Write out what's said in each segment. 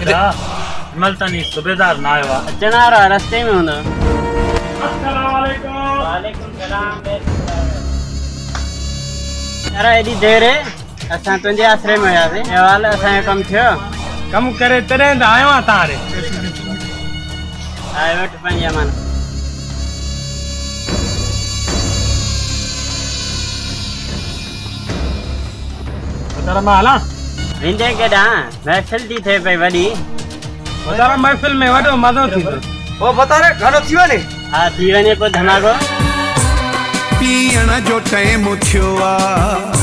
मलतनी सूबेदार ना आयो आहे। अचण वारो आहे, रस्ते में हूंदो। अस्सलाम वालेकुम। वालेकुम सलाम। यार एडी देर असां तुंहिंजे आसरे में हुयासीं। अहवाल असांजो कमु थियो। कम करे तॾहिं त आयो आहियां तव्हां ॾे। आए वटि पंहिंजी अमानत। बदारा मां हलां? वेंदे केॾां? महफ़िल थी थिए पई वॾी। बदारा महफ़िल में वॾो मज़ो थींदो। ओ बतारे गानो थी वञे? हा थी वञे पोइ धमाको। पीअण जो टाइम थियो आहे,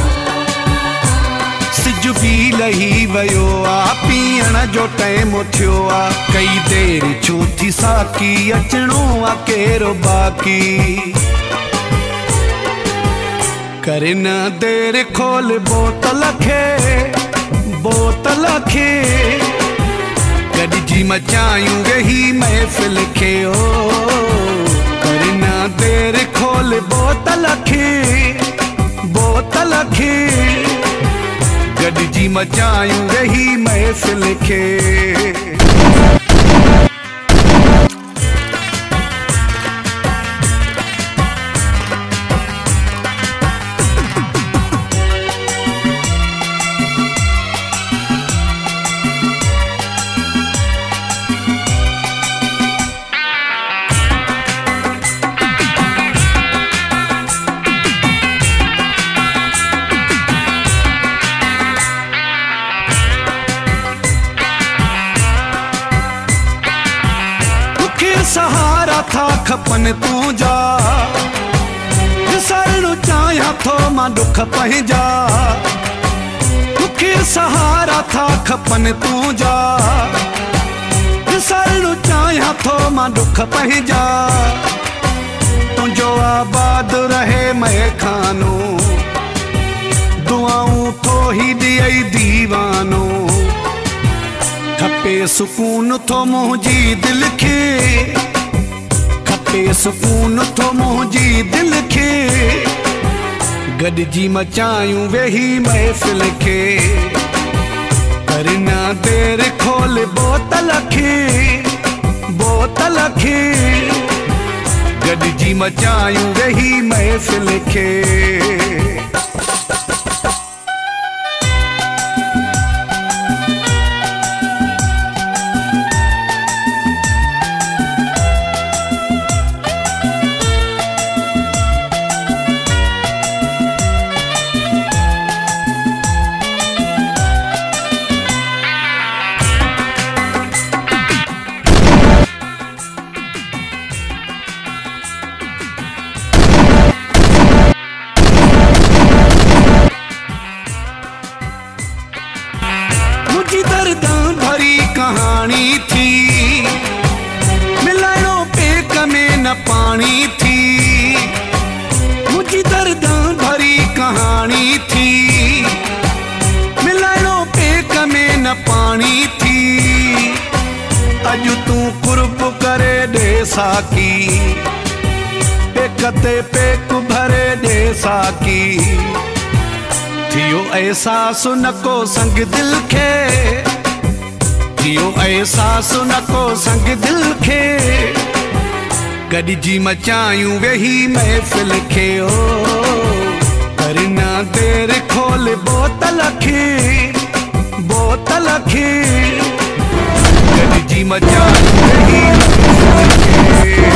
सिज बि लही वियो आहे। पीअण जो टाइम थियो आहे, कई देर छो थी साकी, अचणो आहे केरो बाक़ी। करे न देर खोल बोतल खे, बोतल खे गॾिजी मचायूं वेही महफ़िल खे। ओ करे न देर खोल बोतल खे, बोतल खे गॾिजी मचायूं वेही महफ़िल खे। सहारा था खपन तुझा, विसरणु चाहियां थो मां दुख पंहिंजा। मूंखे सहारा था खपन तुझा, विसरणु चाहियां थो मां दुख पंहिंजा। तुंहिंजो आबाद रहे महखानो, दुआऊं थो ही ॾियई दीवानो। खपे सुकून थो मुंहिंजी दिल खे, खपे सुकून थो मुंहिंजी दिल खे। गॾिजी मचायूं वेही महफ़िल खे। कर न देर खोल बोतल खे, बोतल खे गॾिजी मचायूं वेही महफ़िल खे। दर्दां भरी कहानी थी, मिलणो पेक में न पानी थी। मुझी दर्दां भरी कहानी थी, मिलणो पेक में न पानी थी। अॼु तूं कुर्ब करे ॾे साकी, पेक ते पेक भरे ॾे साकी। थियो एहसास न को संग दिल खे, थियो एहसास न को संग दिल खे। गॾिजी मचायूं वेही महफ़िल खे। ओ कर न देर खोल बोतल खे, बोतल खे गॾिजी मचायूं वेही महफ़िल खे।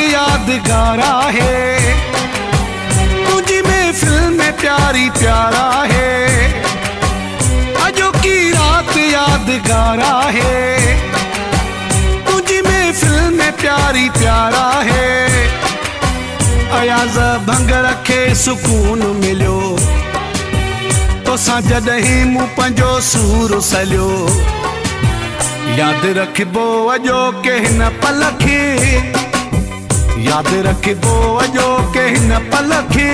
यादगारा है तुझी महफिल में प्यारी प्यारा है। अजो की रात यादगारा है तुझी महफिल में प्यारी प्यारा है। अयाज़ भंग रखे सुकून मिलो तो तोसां जॾहिं मूं पंहिंजो सूर सलियो, यादि रखिबो अॼो के हिन पल खे, यादि रखिबो अॼो के हिन पल खे,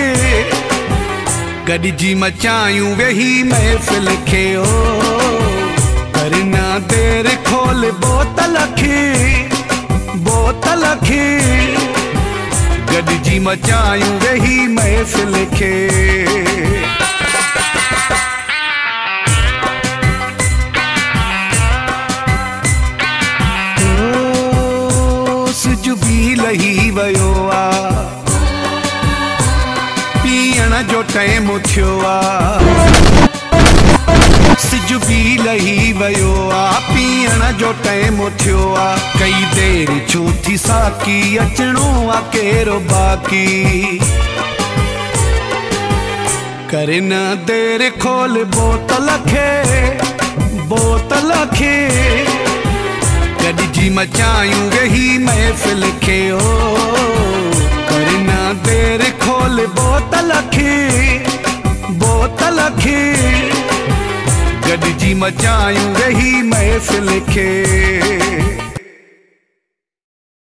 गॾिजी मचायूं वेही महफ़िल खे। ओ करना देर खोल बोतल खे, बोतल खे, गॾिजी मचायूं वेही महफ़िल खे। सिज बि लही वियो आ, पीअण जो टाइम थियो आ, सिज बि लही वियो आ, पीअण जो टाइम थियो आ, कई देर छो थी साकी, अचणो आ केरो बाकी, करे न देर खोल बोतल खे, बोतल खे, गॾिजी मचायूं वेही महफ़िल खे। ओ करे न देर खोल बोतल खे, बोतल खे, गॾिजी मचायूं वेही महफ़िल खे।